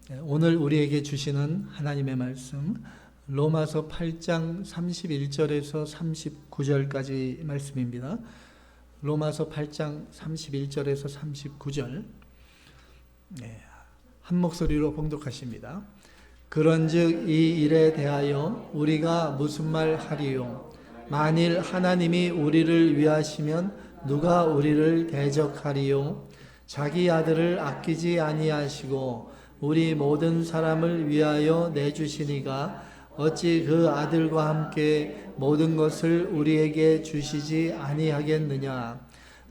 오늘 우리에게 주시는 하나님의 말씀 로마서 8장 31절에서 39절까지 말씀입니다. 로마서 8장 31절에서 39절 한 목소리로 봉독하십니다. 그런즉 이 일에 대하여 우리가 무슨 말 하리요? 만일 하나님이 우리를 위하시면 누가 우리를 대적하리요? 자기 아들을 아끼지 아니하시고 우리 모든 사람을 위하여 내주시니가 어찌 그 아들과 함께 모든 것을 우리에게 주시지 아니하겠느냐?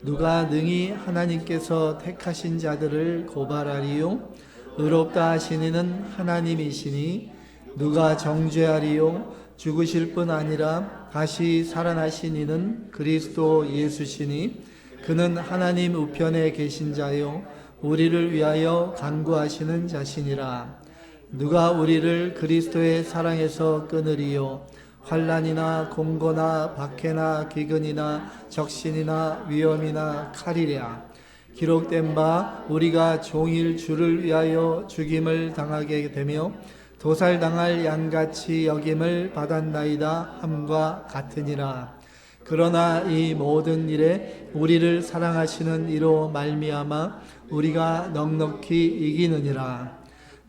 누가 능히 하나님께서 택하신 자들을 고발하리요? 의롭다 하시니는 하나님이시니 누가 정죄하리요? 죽으실 뿐 아니라 다시 살아나신 이는 그리스도 예수시니 그는 하나님 우편에 계신 자요 우리를 위하여 간구하시는 자시니라. 누가 우리를 그리스도의 사랑에서 끊으리요? 환난이나 공고나 박해나 기근이나 적신이나 위험이나 칼이랴. 기록된 바 우리가 종일 주를 위하여 죽임을 당하게 되며 도살당할 양같이 여김을 받았나이다 함과 같으니라. 그러나 이 모든 일에 우리를 사랑하시는 이로 말미암아 우리가 넉넉히 이기느니라.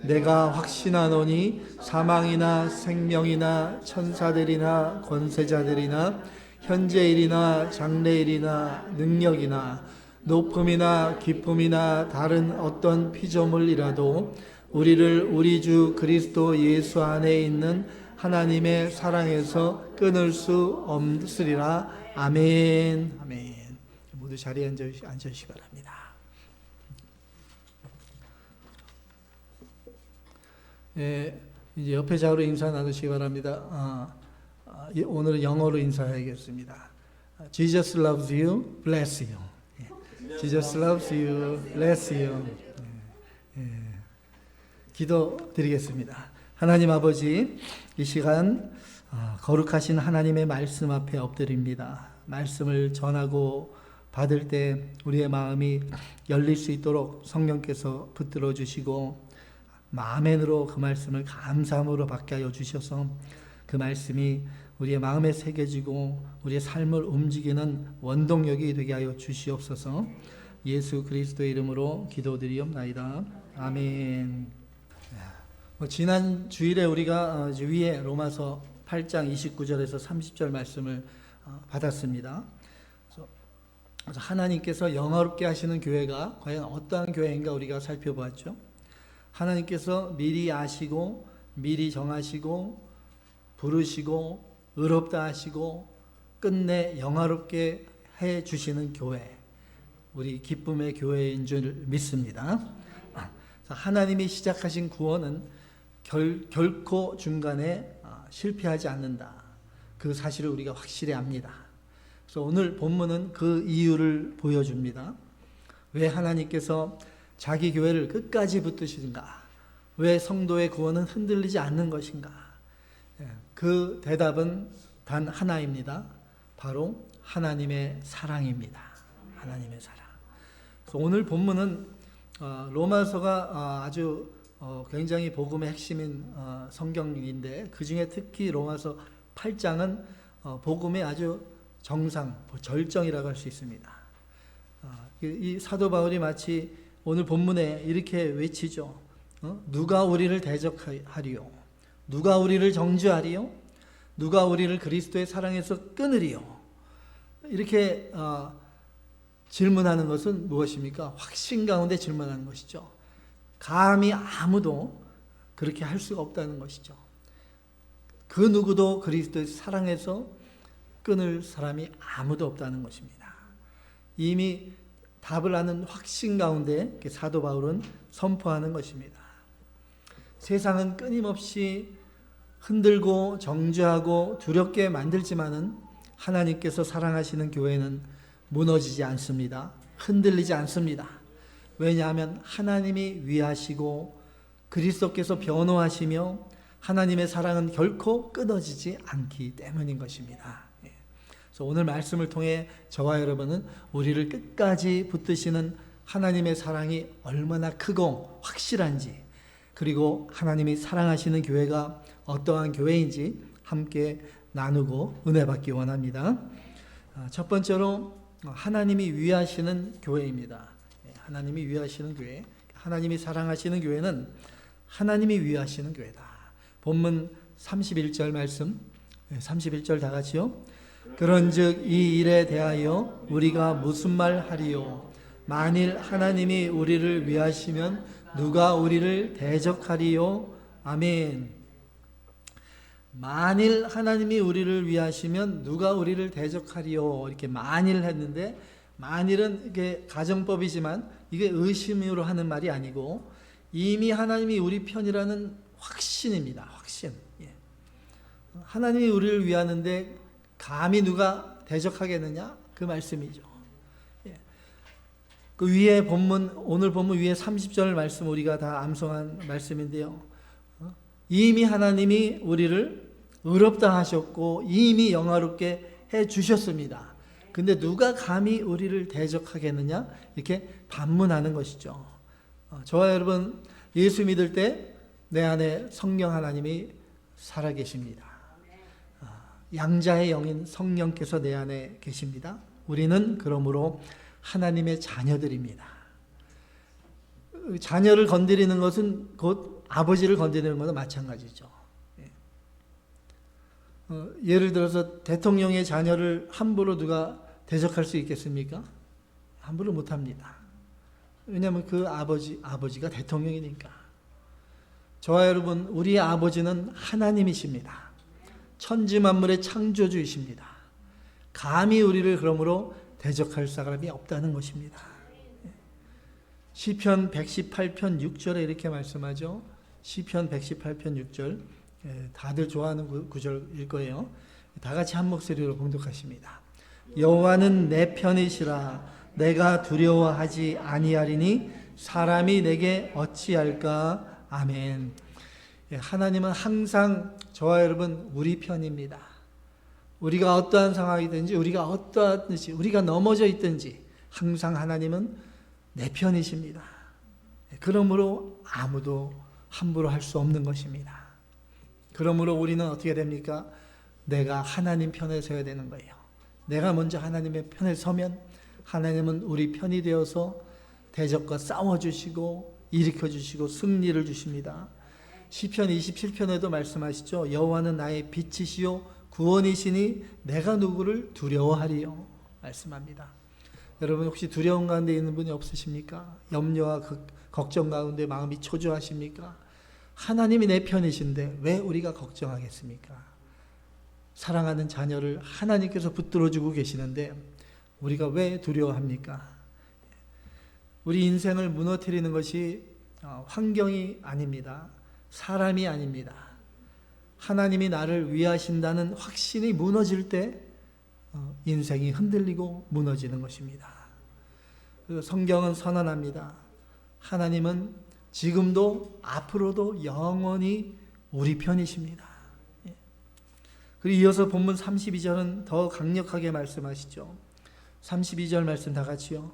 내가 확신하노니 사망이나 생명이나 천사들이나 권세자들이나 현재일이나 장래일이나 능력이나 높음이나 깊음이나 다른 어떤 피조물이라도 우리를 우리 주 그리스도 예수 안에 있는 하나님의 사랑에서 끊을 수 없으리라. 아멘. 아멘. 모두 자리에 앉으시기 바랍니다. 이제 옆에 좌우로 인사 나누시기 바랍니다. 오늘은 영어로 인사하겠습니다. Jesus loves you, bless you. Jesus loves you, bless you. 기도드리겠습니다. 하나님 아버지, 이 시간 거룩하신 하나님의 말씀 앞에 엎드립니다. 말씀을 전하고 받을 때 우리의 마음이 열릴 수 있도록 성령께서 붙들어 주시고 아멘으로 그 말씀을 감사함으로 받게 하여 주셔서 그 말씀이 우리의 마음에 새겨지고 우리의 삶을 움직이는 원동력이 되게 하여 주시옵소서. 예수 그리스도의 이름으로 기도드리옵나이다. 아멘. 지난 주일에 우리가 위에 로마서 8장 29절에서 30절 말씀을 받았습니다. 그래서 하나님께서 영화롭게 하시는 교회가 과연 어떠한 교회인가 우리가 살펴보았죠. 하나님께서 미리 아시고 미리 정하시고 부르시고 의롭다 하시고 끝내 영화롭게 해 주시는 교회, 우리 기쁨의 교회인 줄 믿습니다. 하나님이 시작하신 구원은 결코 중간에 실패하지 않는다. 그 사실을 우리가 확실히 압니다. 그래서 오늘 본문은 그 이유를 보여줍니다. 왜 하나님께서 자기 교회를 끝까지 붙드시는가? 왜 성도의 구원은 흔들리지 않는 것인가? 그 대답은 단 하나입니다. 바로 하나님의 사랑입니다. 하나님의 사랑. 그래서 오늘 본문은 로마서가 아주 굉장히 복음의 핵심인 성경인데 그 중에 특히 로마서 8장은 복음의 아주 정상, 절정이라고 할 수 있습니다. 이 사도 바울이 마치 오늘 본문에 이렇게 외치죠. 누가 우리를 대적하리요? 누가 우리를 정죄하리요? 누가 우리를 그리스도의 사랑에서 끊으리요? 이렇게 질문하는 것은 무엇입니까? 확신 가운데 질문하는 것이죠. 감히 아무도 그렇게 할 수가 없다는 것이죠. 그 누구도 그리스도의 사랑에서 끊을 사람이 아무도 없다는 것입니다. 이미 답을 아는 확신 가운데 사도 바울은 선포하는 것입니다. 세상은 끊임없이 흔들고 정죄하고 두렵게 만들지만은 하나님께서 사랑하시는 교회는 무너지지 않습니다. 흔들리지 않습니다. 왜냐하면 하나님이 위하시고 그리스도께서 변호하시며 하나님의 사랑은 결코 끊어지지 않기 때문인 것입니다. 그래서 오늘 말씀을 통해 저와 여러분은 우리를 끝까지 붙드시는 하나님의 사랑이 얼마나 크고 확실한지, 그리고 하나님이 사랑하시는 교회가 어떠한 교회인지 함께 나누고 은혜 받기 원합니다. 첫 번째로 하나님이 위하시는 교회입니다. 하나님이 위하시는 교회. 하나님이 사랑하시는 교회는 하나님이 위하시는 교회다. 본문 31절 말씀, 31절 다 같이요. 그런즉 이 일에 대하여 우리가 무슨 말 하리요? 만일 하나님이 우리를 위하시면 누가 우리를 대적하리요? 아멘. 만일 하나님이 우리를 위하시면 누가 우리를 대적하리요? 이렇게 만일 했는데, 만일은 이게 가정법이지만 이게 의심으로 하는 말이 아니고 이미 하나님이 우리 편이라는 확신입니다. 확신. 하나님이 우리를 위하는데 감히 누가 대적하겠느냐? 그 말씀이죠. 그 위에 본문, 오늘 본문 위에 30절 말씀 우리가 다 암송한 말씀인데요. 이미 하나님이 우리를 의롭다 하셨고 이미 영화롭게 해 주셨습니다. 근데 누가 감히 우리를 대적하겠느냐? 이렇게 반문하는 것이죠. 저와 여러분, 예수 믿을 때 내 안에 성령 하나님이 살아계십니다. 양자의 영인 성령께서 내 안에 계십니다. 우리는 그러므로 하나님의 자녀들입니다. 자녀를 건드리는 것은 곧 아버지를 건드리는 것과 마찬가지죠. 예를 들어서 대통령의 자녀를 함부로 누가 대적할 수 있겠습니까? 함부로 못합니다. 왜냐하면 그 아버지가 대통령이니까. 저와 여러분, 우리의 아버지는 하나님이십니다. 천지만물의 창조주이십니다. 감히 우리를 그러므로 대적할 사람이 없다는 것입니다. 시편 118편 6절에 이렇게 말씀하죠. 시편 118편 6절, 다들 좋아하는 구절일 거예요. 다 같이 한 목소리로 봉독하십니다. 여호와는 내 편이시라. 내가 두려워하지 아니하리니 사람이 내게 어찌할까. 아멘. 하나님은 항상 저와 여러분 우리 편입니다. 우리가 어떠한 상황이든지 우리가 어떠하든지 우리가 넘어져 있든지 항상 하나님은 내 편이십니다. 그러므로 아무도 함부로 할 수 없는 것입니다. 그러므로 우리는 어떻게 됩니까? 내가 하나님 편에 서야 되는 거예요. 내가 먼저 하나님의 편에 서면 하나님은 우리 편이 되어서 대적과 싸워주시고 일으켜주시고 승리를 주십니다. 시편 27편에도 말씀하시죠. 여호와는 나의 빛이시요 구원이시니 내가 누구를 두려워하리요. 말씀합니다. 여러분 혹시 두려움 가운데 있는 분이 없으십니까? 염려와 걱정 가운데 마음이 초조하십니까? 하나님이 내 편이신데 왜 우리가 걱정하겠습니까? 사랑하는 자녀를 하나님께서 붙들어주고 계시는데 우리가 왜 두려워합니까? 우리 인생을 무너뜨리는 것이 환경이 아닙니다. 사람이 아닙니다. 하나님이 나를 위하신다는 확신이 무너질 때 인생이 흔들리고 무너지는 것입니다. 성경은 선언합니다. 하나님은 지금도 앞으로도 영원히 우리 편이십니다. 그리고 이어서 본문 32절은 더 강력하게 말씀하시죠. 32절 말씀 다 같이요.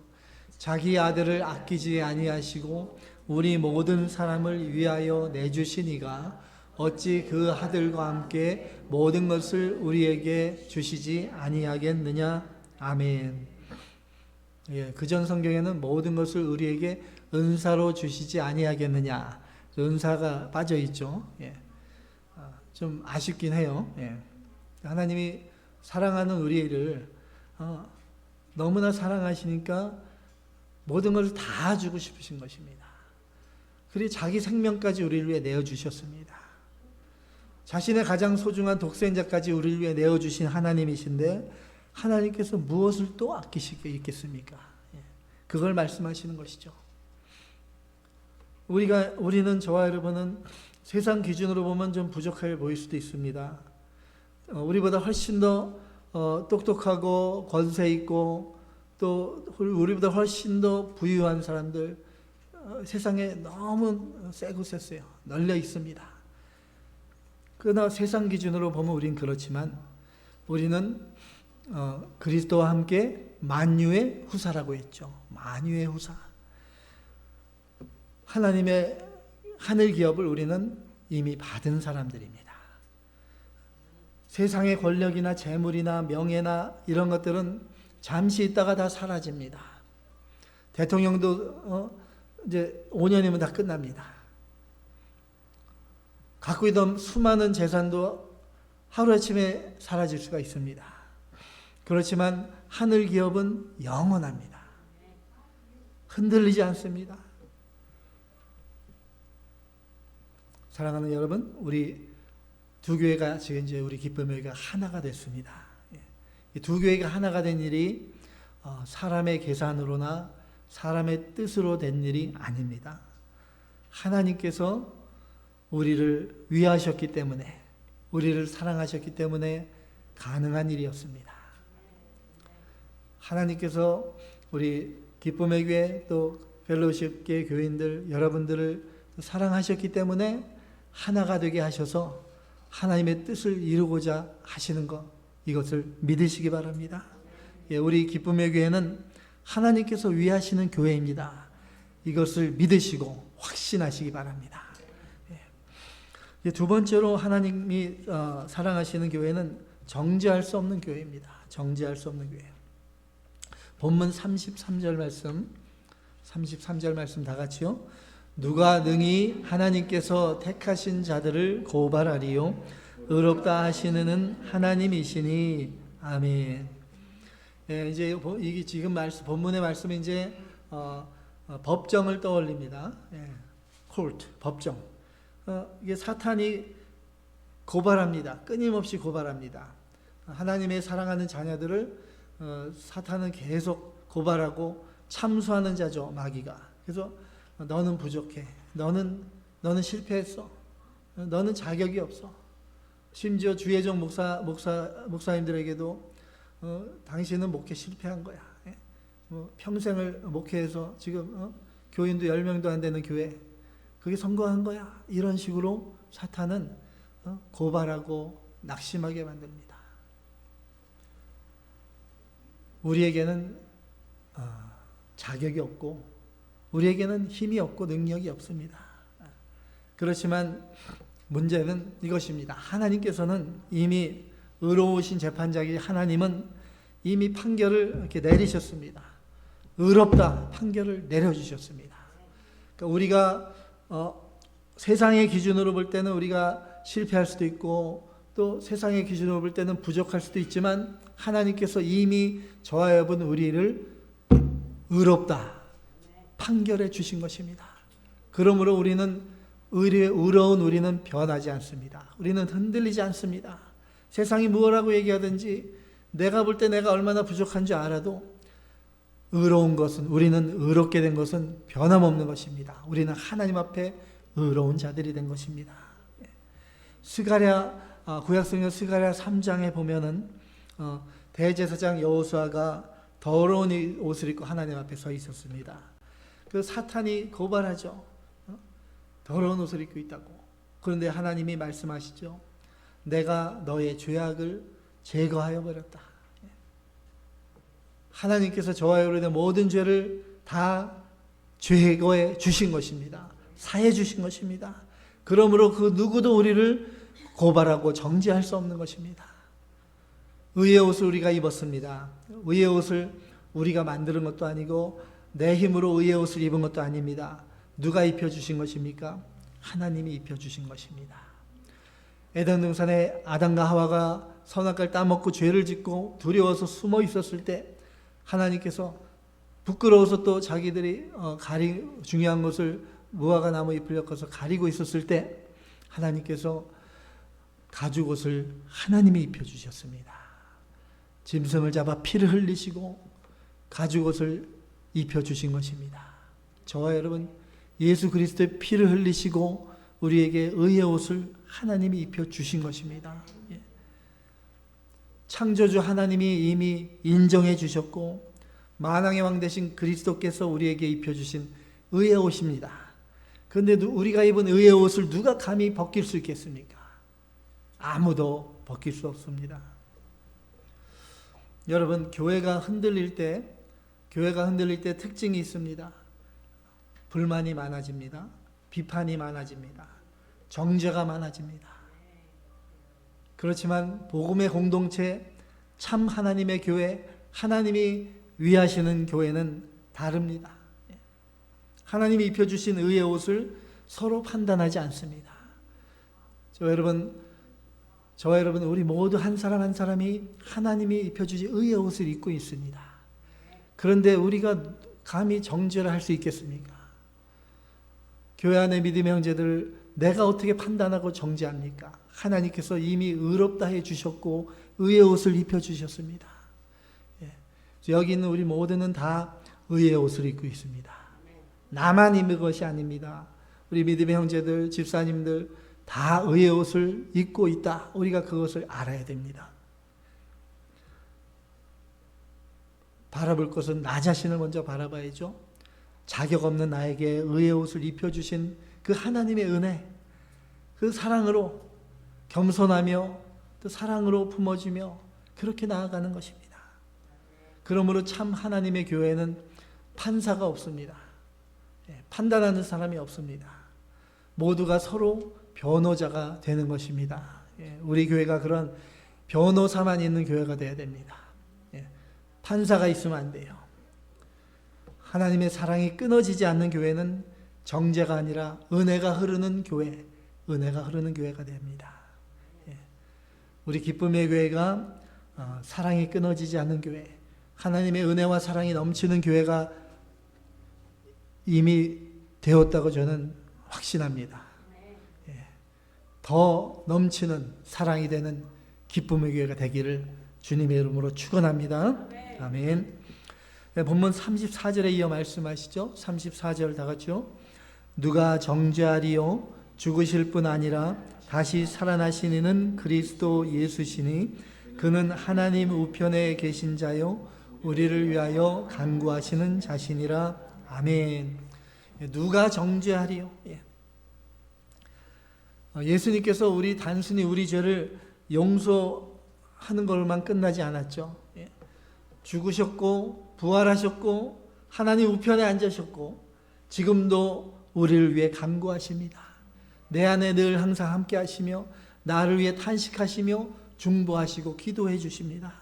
자기 아들을 아끼지 아니하시고 우리 모든 사람을 위하여 내주시니가 어찌 그 아들과 함께 모든 것을 우리에게 주시지 아니하겠느냐. 아멘. 그전 성경에는 모든 것을 우리에게 은사로 주시지 아니하겠느냐. 은사가 빠져 있죠. 좀 아쉽긴 해요. 하나님이 사랑하는 우리를 너무나 사랑하시니까 모든 것을 다 주고 싶으신 것입니다. 그리고 자기 생명까지 우리를 위해 내어주셨습니다. 자신의 가장 소중한 독생자까지 우리를 위해 내어주신 하나님이신데 하나님께서 무엇을 또 아끼시게 있겠습니까? 그걸 말씀하시는 것이죠. 우리는 저와 여러분은 세상 기준으로 보면 좀 부족해 보일 수도 있습니다. 우리보다 훨씬 더 똑똑하고 권세 있고 또 우리보다 훨씬 더 부유한 사람들 세상에 너무 세고 셌어요. 널려 있습니다. 그러나 세상 기준으로 보면 우린 그렇지만 우리는 그리스도와 함께 만유의 후사라고 했죠. 만유의 후사. 하늘 기업을 우리는 이미 받은 사람들입니다. 세상의 권력이나 재물이나 명예나 이런 것들은 잠시 있다가 다 사라집니다. 대통령도 이제 5년이면 다 끝납니다. 갖고 있던 수많은 재산도 하루아침에 사라질 수가 있습니다. 그렇지만 하늘 기업은 영원합니다. 흔들리지 않습니다. 사랑하는 여러분, 우리 두 교회가 지금 이제 우리 기쁨의 교회가 하나가 됐습니다. 이 두 교회가 하나가 된 일이 사람의 계산으로나 사람의 뜻으로 된 일이 아닙니다. 하나님께서 우리를 위하셨기 때문에, 우리를 사랑하셨기 때문에 가능한 일이었습니다. 하나님께서 우리 기쁨의 교회 또 펠로우십계 교인들 여러분들을 사랑하셨기 때문에 하나가 되게 하셔서 하나님의 뜻을 이루고자 하시는 것, 이것을 믿으시기 바랍니다. 우리 기쁨의 교회는 하나님께서 위하시는 교회입니다. 이것을 믿으시고 확신하시기 바랍니다. 두 번째로 하나님이 사랑하시는 교회는 정죄할 수 없는 교회입니다. 정죄할 수 없는 교회. 본문 33절 말씀 다 같이요. 누가 능히 하나님께서 택하신 자들을 고발하리요 의롭다 하시는 하나님이시니 아멘. 이제 이게 지금 본문의 말씀이 이제 법정을 떠올립니다. 코르트, 법정. 이게 사탄이 고발합니다. 끊임없이 고발합니다. 하나님의 사랑하는 자녀들을 사탄은 계속 고발하고 참수하는 자죠, 마귀가. 그래서 너는 부족해. 너는 실패했어. 너는 자격이 없어. 심지어 주혜정 목사님들에게도 당신은 목회 실패한 거야. 평생을 목회해서 지금 교인도 10명도 안 되는 교회 그게 성공한 거야. 이런 식으로 사탄은 고발하고 낙심하게 만듭니다. 우리에게는 자격이 없고 우리에게는 힘이 없고 능력이 없습니다. 그렇지만 문제는 이것입니다. 하나님께서는 이미 의로우신 재판장이 하나님은 이미 판결을 이렇게 내리셨습니다. 의롭다 판결을 내려주셨습니다. 그러니까 우리가 세상의 기준으로 볼 때는 우리가 실패할 수도 있고 또 세상의 기준으로 볼 때는 부족할 수도 있지만 하나님께서 이미 저와 여러분 우리를 의롭다 판결해 주신 것입니다. 그러므로 우리는 의로운 우리는 변하지 않습니다. 우리는 흔들리지 않습니다. 세상이 무엇라고 얘기하든지 내가 볼 때 내가 얼마나 부족한 줄 알아도 의로운 것은 우리는 의롭게 된 것은 변함없는 것입니다. 우리는 하나님 앞에 의로운 자들이 된 것입니다. 구약성경 스가랴 3장에 보면은 대제사장 여호수아가 더러운 옷을 입고 하나님 앞에 서 있었습니다. 그 사탄이 고발하죠. 더러운 옷을 입고 있다고. 그런데 하나님이 말씀하시죠. 내가 너의 죄악을 제거하여 버렸다. 하나님께서 저와 여러분의 모든 죄를 다 제거해 주신 것입니다. 사해 주신 것입니다. 그러므로 그 누구도 우리를 고발하고 정죄할 수 없는 것입니다. 의의 옷을 우리가 입었습니다. 의의 옷을 우리가 만드는 것도 아니고 내 힘으로 의의 옷을 입은 것도 아닙니다. 누가 입혀주신 것입니까? 하나님이 입혀주신 것입니다. 에덴 동산에 아담과 하와가 선악과를 따먹고 죄를 짓고 두려워서 숨어 있었을 때 하나님께서 부끄러워서 또 자기들이 중요한 것을 무화과 나무 잎을 엮어서 가리고 있었을 때 하나님께서 가죽옷을 하나님이 입혀주셨습니다. 짐승을 잡아 피를 흘리시고 가죽옷을 입혀주신 것입니다. 저와 여러분 예수 그리스도의 피를 흘리시고 우리에게 의의 옷을 하나님이 입혀주신 것입니다. 창조주 하나님이 이미 인정해 주셨고 만왕의 왕 되신 그리스도께서 우리에게 입혀주신 의의 옷입니다. 그런데 우리가 입은 의의 옷을 누가 감히 벗길 수 있겠습니까? 아무도 벗길 수 없습니다. 여러분 교회가 흔들릴 때 특징이 있습니다. 불만이 많아집니다. 비판이 많아집니다. 정죄가 많아집니다. 그렇지만 복음의 공동체, 참 하나님의 교회, 하나님이 위하시는 교회는 다릅니다. 하나님이 입혀주신 의의 옷을 서로 판단하지 않습니다. 저와 여러분, 우리 모두 한 사람 한 사람이 하나님이 입혀주신 의의 옷을 입고 있습니다. 그런데 우리가 감히 정죄를 할 수 있겠습니까? 교회 안의 믿음의 형제들, 내가 어떻게 판단하고 정죄합니까? 하나님께서 이미 의롭다 해주셨고 의의 옷을 입혀주셨습니다. 여기 있는 우리 모두는 다 의의 옷을 입고 있습니다. 나만 입는 것이 아닙니다. 우리 믿음의 형제들, 집사님들 다 의의 옷을 입고 있다. 우리가 그것을 알아야 됩니다. 바라볼 것은 나 자신을 먼저 바라봐야죠. 자격 없는 나에게 의의 옷을 입혀주신 그 하나님의 은혜, 그 사랑으로 겸손하며 또 사랑으로 품어주며 그렇게 나아가는 것입니다. 그러므로 참 하나님의 교회는 판사가 없습니다. 판단하는 사람이 없습니다. 모두가 서로 변호자가 되는 것입니다. 우리 교회가 그런 변호사만 있는 교회가 되어야 됩니다. 판사가 있으면 안 돼요. 하나님의 사랑이 끊어지지 않는 교회는 정죄가 아니라 은혜가 흐르는 교회, 은혜가 흐르는 교회가 됩니다. 우리 기쁨의 교회가 사랑이 끊어지지 않는 교회, 하나님의 은혜와 사랑이 넘치는 교회가 이미 되었다고 저는 확신합니다. 더 넘치는 사랑이 되는 기쁨의 교회가 되기를 주님의 이름으로 축원합니다. 아멘. 본문 34절에 이어 말씀하시죠. 34절 다 같이요. 누가 정죄하리요? 죽으실 뿐 아니라 다시 살아나신 이는 그리스도 예수시니 그는 하나님 우편에 계신 자요 우리를 위하여 간구하시는 자신이라. 아멘. 누가 정죄하리요? 예수님께서 단순히 우리 죄를 용서하는 것만 끝나지 않았죠. 죽으셨고 부활하셨고 하나님 우편에 앉으셨고 지금도 우리를 위해 간구하십니다. 내 안에 늘 항상 함께 하시며 나를 위해 탄식하시며 중보하시고 기도해 주십니다.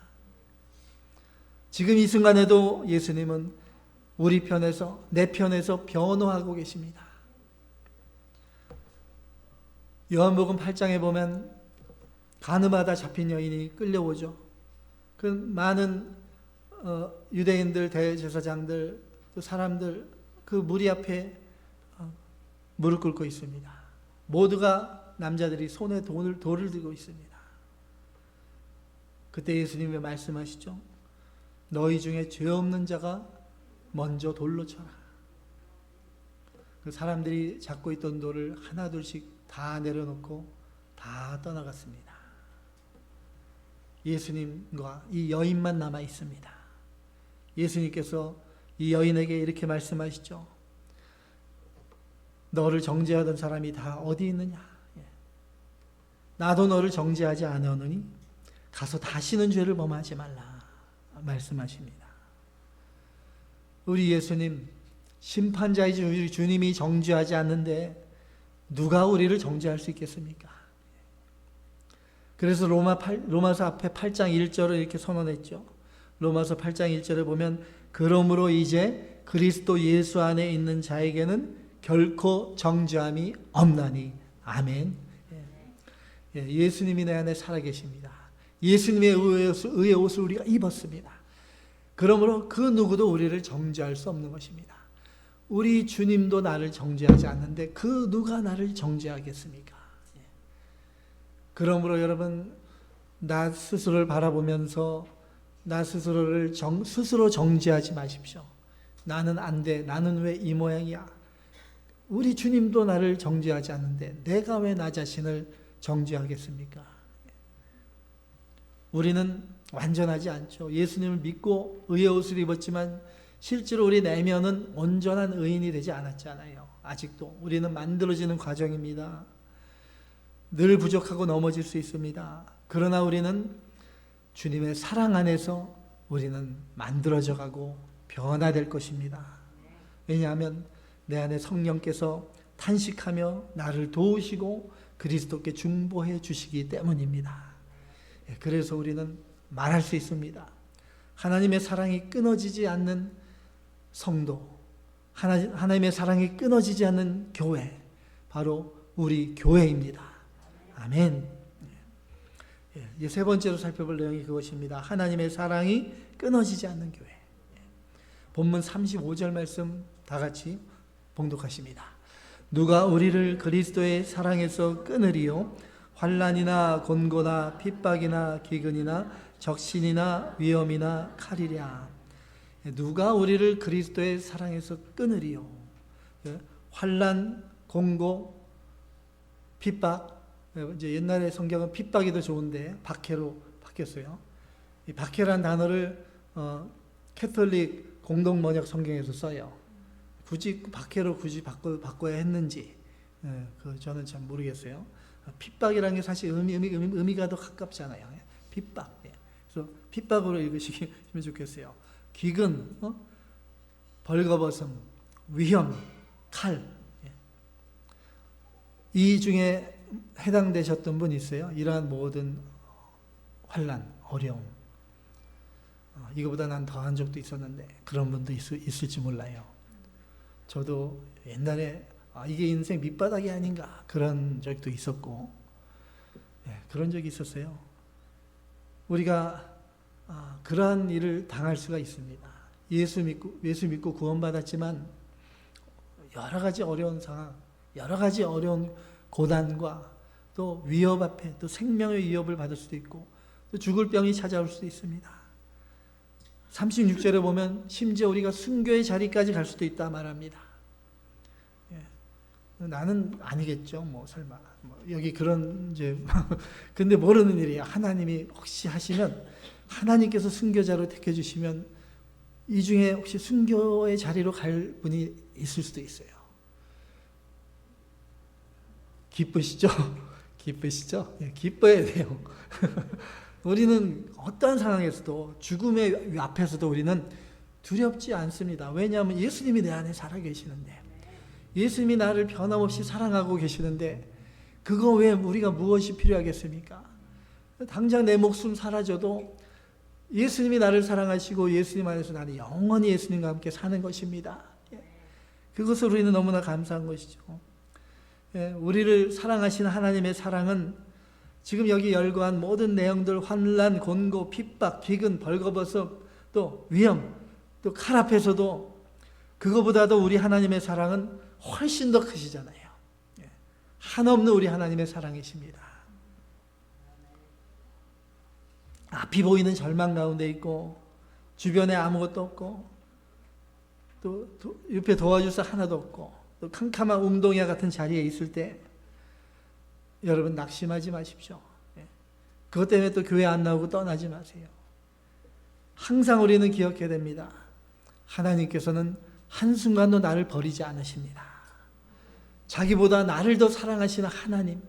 지금 이 순간에도 예수님은 우리 편에서, 내 편에서 변호하고 계십니다. 요한복음 8장에 보면 가늠하다 잡힌 여인이 끌려오죠. 그 많은 유대인들, 대제사장들, 또 사람들 그 무리 앞에 무릎 꿇고 있습니다. 모두가 남자들이 손에 돌을 들고 있습니다. 그때 예수님이 말씀하시죠. 너희 중에 죄 없는 자가 먼저 돌로 쳐라. 그 사람들이 잡고 있던 돌을 하나 둘씩 다 내려놓고 다 떠나갔습니다. 예수님과 이 여인만 남아 있습니다. 예수님께서 이 여인에게 이렇게 말씀하시죠. 너를 정죄하던 사람이 다 어디 있느냐? 나도 너를 정죄하지 않았느니 가서 다시는 죄를 범하지 말라 말씀하십니다. 우리 예수님 심판자이신 우리 주님이 정죄하지 않는데 누가 우리를 정죄할 수 있겠습니까? 그래서 로마서 앞에 8장 1절을 이렇게 선언했죠. 로마서 8장 1절에 보면 그러므로 이제 그리스도 예수 안에 있는 자에게는 결코 정죄함이 없나니. 아멘. 예수님이 내 안에 살아계십니다. 예수님의 의의 옷을 우리가 입었습니다. 그러므로 그 누구도 우리를 정죄할 수 없는 것입니다. 우리 주님도 나를 정죄하지 않는데 그 누가 나를 정죄하겠습니까? 그러므로 여러분, 나 스스로를 바라보면서 나 스스로를 스스로 정죄하지 마십시오. 나는 안 돼. 나는 왜 이 모양이야? 우리 주님도 나를 정죄하지 않는데 내가 왜 나 자신을 정죄하겠습니까? 우리는 완전하지 않죠. 예수님을 믿고 의의 옷을 입었지만 실제로 우리 내면은 온전한 의인이 되지 않았잖아요. 아직도 우리는 만들어지는 과정입니다. 늘 부족하고 넘어질 수 있습니다. 그러나 우리는 주님의 사랑 안에서 우리는 만들어져 가고 변화될 것입니다. 왜냐하면 내 안에 성령께서 탄식하며 나를 도우시고 그리스도께 중보해 주시기 때문입니다. 그래서 우리는 말할 수 있습니다. 하나님의 사랑이 끊어지지 않는 성도, 하나님의 사랑이 끊어지지 않는 교회, 바로 우리 교회입니다. 아멘. 세 번째로 살펴볼 내용이 그것입니다. 하나님의 사랑이 끊어지지 않는 교회. 본문 35절 말씀 다 같이 봉독하십니다. 누가 우리를 그리스도의 사랑에서 끊으리요? 환난이나 곤고나 핍박이나 기근이나 적신이나 위험이나 칼이랴. 누가 우리를 그리스도의 사랑에서 끊으리요? 환난, 곤고, 핍박. 이제 옛날에 성경은 핍박이 더 좋은데 박해로 바뀌었어요. 이 박해란 단어를 캐톨릭 공동번역 성경에서 써요. 굳이 박해로 바꿔야 했는지 저는 잘 모르겠어요. 핍박이라는 게 사실 의미가 더 가깝잖아요. 핍박. 그래서 핍박으로 읽으시면 좋겠어요. 기근, 벌거벗음, 위험, 칼. 이 중에 해당되셨던 분 있어요? 이러한 모든 환난, 어려움. 이거보다 난 더한 적도 있었는데 그런 분도 있을지 몰라요. 저도 옛날에 이게 인생 밑바닥이 아닌가 그런 적도 있었고 그런 적이 있었어요. 우리가 그러한 일을 당할 수가 있습니다. 예수 믿고 구원받았지만 여러 가지 어려운 상황, 여러 가지 어려운 고난과 또 위협 앞에 또 생명의 위협을 받을 수도 있고 또 죽을 병이 찾아올 수도 있습니다. 36절에 보면 심지어 우리가 순교의 자리까지 갈 수도 있다 말합니다. 나는 아니겠죠. 설마. 여기 그런 근데 모르는 일이에요. 하나님이 혹시 하시면 하나님께서 순교자로 택해 주시면 이 중에 혹시 순교의 자리로 갈 분이 있을 수도 있어요. 기쁘시죠? 기쁘시죠? 기뻐야 돼요. 우리는 어떠한 상황에서도 죽음의 앞에서도 우리는 두렵지 않습니다. 왜냐하면 예수님이 내 안에 살아계시는데 예수님이 나를 변함없이 사랑하고 계시는데 그거 외에 우리가 무엇이 필요하겠습니까? 당장 내 목숨 사라져도 예수님이 나를 사랑하시고 예수님 안에서 나는 영원히 예수님과 함께 사는 것입니다. 그것을 우리는 너무나 감사한 것이죠. 우리를 사랑하시는 하나님의 사랑은 지금 여기 열거한 모든 내용들, 환난, 곤고, 핍박, 기근, 벌거벗음, 또 위험, 또 칼 앞에서도 그거보다도 우리 하나님의 사랑은 훨씬 더 크시잖아요. 한없는 우리 하나님의 사랑이십니다. 앞이 보이는 절망 가운데 있고 주변에 아무것도 없고 또 옆에 도와줄 사 하나도 없고 또 캄캄한 웅덩이와 같은 자리에 있을 때 여러분 낙심하지 마십시오. 그것 때문에 또 교회 안 나오고 떠나지 마세요. 항상 우리는 기억해야 됩니다. 하나님께서는 한순간도 나를 버리지 않으십니다. 자기보다 나를 더 사랑하시는 하나님,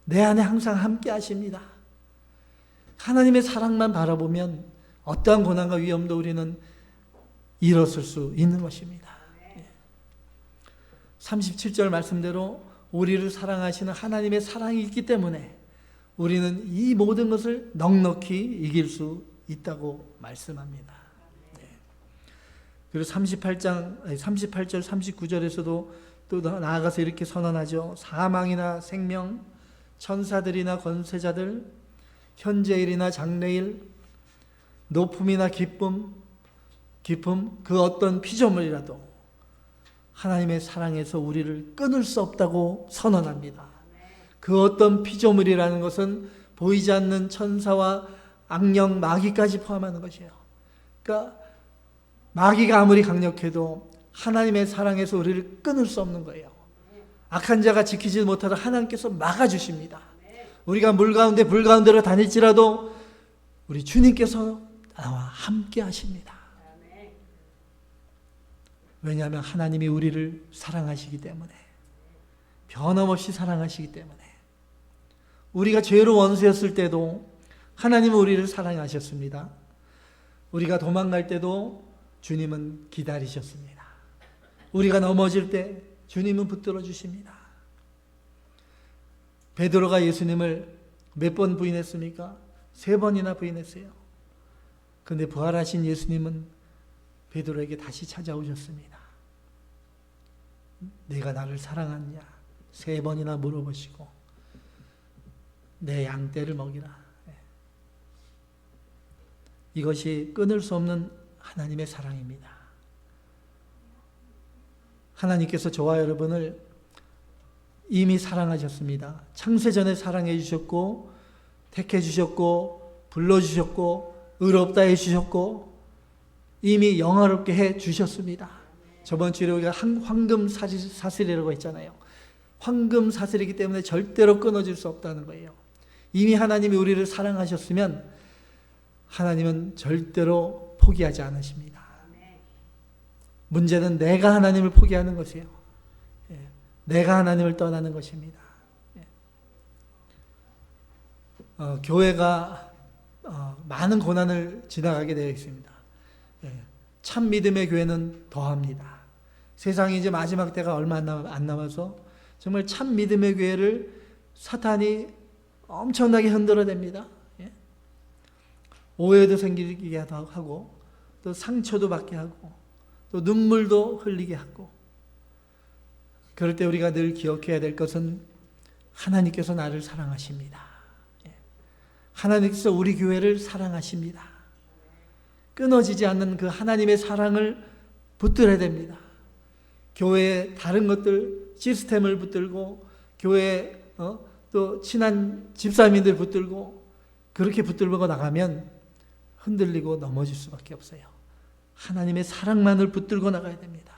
내 안에 항상 함께 하십니다. 하나님의 사랑만 바라보면 어떠한 고난과 위험도 우리는 일어설 수 있는 것입니다. 37절 말씀대로 우리를 사랑하시는 하나님의 사랑이 있기 때문에 우리는 이 모든 것을 넉넉히 이길 수 있다고 말씀합니다. 그리고 38절, 39절에서도 또 나아가서 이렇게 선언하죠. 사망이나 생명, 천사들이나 권세자들, 현재일이나 장래일, 높음이나 기쁨, 그 어떤 피조물이라도 하나님의 사랑에서 우리를 끊을 수 없다고 선언합니다. 그 어떤 피조물이라는 것은 보이지 않는 천사와 악령, 마귀까지 포함하는 것이에요. 그러니까 마귀가 아무리 강력해도 하나님의 사랑에서 우리를 끊을 수 없는 거예요. 악한 자가 지키지 못하도록 하나님께서 막아주십니다. 우리가 물 가운데 불 가운데로 다닐지라도 우리 주님께서 나와 함께 하십니다. 왜냐하면 하나님이 우리를 사랑하시기 때문에, 변함없이 사랑하시기 때문에, 우리가 죄로 원수였을 때도 하나님은 우리를 사랑하셨습니다. 우리가 도망갈 때도 주님은 기다리셨습니다. 우리가 넘어질 때 주님은 붙들어 주십니다. 베드로가 예수님을 몇 번 부인했습니까? 3번이나 부인했어요. 그런데 부활하신 예수님은 베드로에게 다시 찾아오셨습니다. 내가 나를 사랑하느냐? 3번이나 물어보시고 내 양떼를 먹이라. 이것이 끊을 수 없는 하나님의 사랑입니다. 하나님께서 저와 여러분을 이미 사랑하셨습니다. 창세전에 사랑해 주셨고 택해 주셨고 불러주셨고 의롭다 해주셨고 이미 영화롭게 해 주셨습니다. 저번 주에 우리가 황금 사슬이라고 했잖아요. 황금 사슬이기 때문에 절대로 끊어질 수 없다는 거예요. 이미 하나님이 우리를 사랑하셨으면 하나님은 절대로 포기하지 않으십니다. 문제는 내가 하나님을 포기하는 것이에요. 내가 하나님을 떠나는 것입니다. 교회가 많은 고난을 지나가게 되어 있습니다. 참 믿음의 교회는 더합니다. 세상이 이제 마지막 때가 얼마 안 남아서 정말 참 믿음의 교회를 사탄이 엄청나게 흔들어댑니다. 오해도 생기게 하고 또 상처도 받게 하고 또 눈물도 흘리게 하고, 그럴 때 우리가 늘 기억해야 될 것은 하나님께서 나를 사랑하십니다. 하나님께서 우리 교회를 사랑하십니다. 끊어지지 않는 그 하나님의 사랑을 붙들어야 됩니다. 교회에 다른 것들, 시스템을 붙들고 교회에 또 친한 집사님들 붙들고 그렇게 붙들고 나가면 흔들리고 넘어질 수밖에 없어요. 하나님의 사랑만을 붙들고 나가야 됩니다.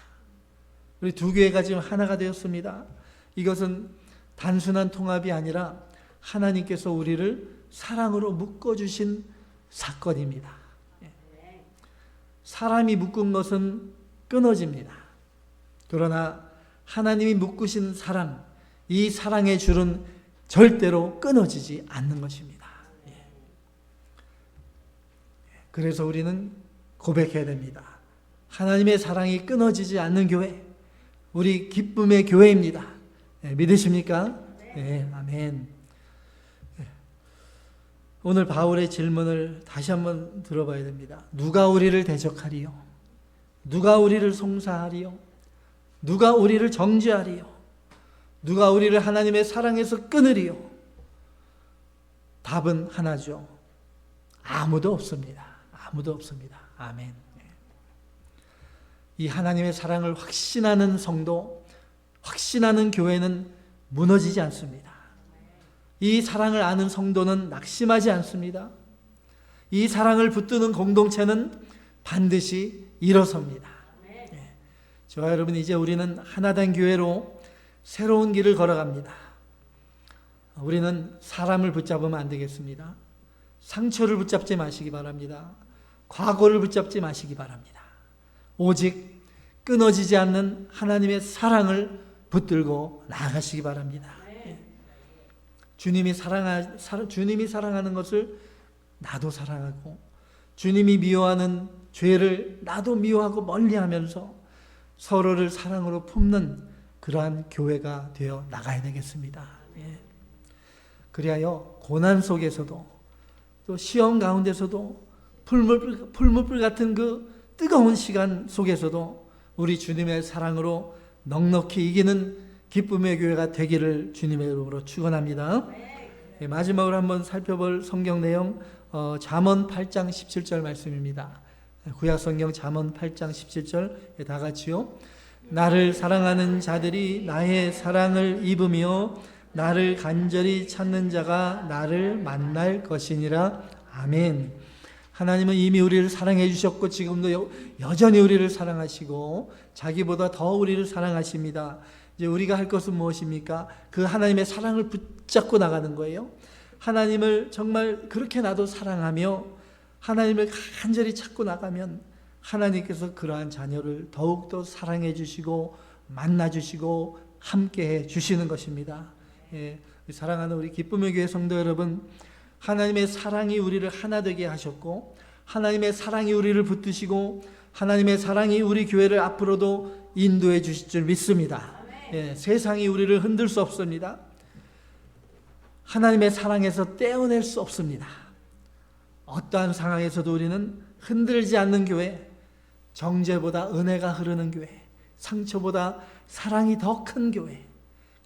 우리 두 교회가 지금 하나가 되었습니다. 이것은 단순한 통합이 아니라 하나님께서 우리를 사랑으로 묶어주신 사건입니다. 사람이 묶은 것은 끊어집니다. 그러나 하나님이 묶으신 사랑, 이 사랑의 줄은 절대로 끊어지지 않는 것입니다. 그래서 우리는 고백해야 됩니다. 하나님의 사랑이 끊어지지 않는 교회, 우리 기쁨의 교회입니다. 믿으십니까? 네, 아멘. 오늘 바울의 질문을 다시 한번 들어봐야 됩니다. 누가 우리를 대적하리요? 누가 우리를 송사하리요? 누가 우리를 정죄하리요? 누가 우리를 하나님의 사랑에서 끊으리요? 답은 하나죠. 아무도 없습니다. 아무도 없습니다. 아멘. 이 하나님의 사랑을 확신하는 성도, 확신하는 교회는 무너지지 않습니다. 이 사랑을 아는 성도는 낙심하지 않습니다. 이 사랑을 붙드는 공동체는 반드시 일어섭니다. 저와 여러분, 이제 우리는 하나된 교회로 새로운 길을 걸어갑니다. 우리는 사람을 붙잡으면 안 되겠습니다. 상처를 붙잡지 마시기 바랍니다. 과거를 붙잡지 마시기 바랍니다. 오직 끊어지지 않는 하나님의 사랑을 붙들고 나아가시기 바랍니다. 주님이 사랑하는 것을 나도 사랑하고, 주님이 미워하는 죄를 나도 미워하고 멀리하면서 서로를 사랑으로 품는 그러한 교회가 되어 나가야 되겠습니다. 그리하여 고난 속에서도 또 시험 가운데서도 풀무불 같은 그 뜨거운 시간 속에서도 우리 주님의 사랑으로 넉넉히 이기는 기쁨의 교회가 되기를 주님의 이름으로 축원합니다. 마지막으로 한번 살펴볼 성경 내용, 잠언 8장 17절 말씀입니다. 구약 성경 잠언 8장 17절 다 같이요. 나를 사랑하는 자들이 나의 사랑을 입으며 나를 간절히 찾는 자가 나를 만날 것이니라. 아멘. 하나님은 이미 우리를 사랑해 주셨고 지금도 여전히 우리를 사랑하시고 자기보다 더 우리를 사랑하십니다. 이제 우리가 할 것은 무엇입니까? 그 하나님의 사랑을 붙잡고 나가는 거예요. 하나님을 정말 그렇게 나도 사랑하며 하나님을 간절히 찾고 나가면 하나님께서 그러한 자녀를 더욱더 사랑해 주시고 만나 주시고 함께해 주시는 것입니다. 사랑하는 우리 기쁨의 교회 성도 여러분, 하나님의 사랑이 우리를 하나 되게 하셨고 하나님의 사랑이 우리를 붙드시고 하나님의 사랑이 우리 교회를 앞으로도 인도해 주실 줄 믿습니다. 세상이 우리를 흔들 수 없습니다. 하나님의 사랑에서 떼어낼 수 없습니다. 어떠한 상황에서도 우리는 흔들리지 않는 교회, 정죄보다 은혜가 흐르는 교회, 상처보다 사랑이 더 큰 교회,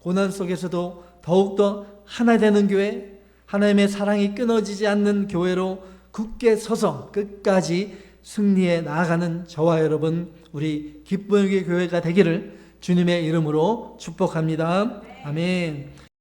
고난 속에서도 더욱더 하나 되는 교회, 하나님의 사랑이 끊어지지 않는 교회로 굳게 서서 끝까지 승리해 나아가는 저와 여러분, 우리 기쁨의 교회가 되기를 주님의 이름으로 축복합니다. 아멘.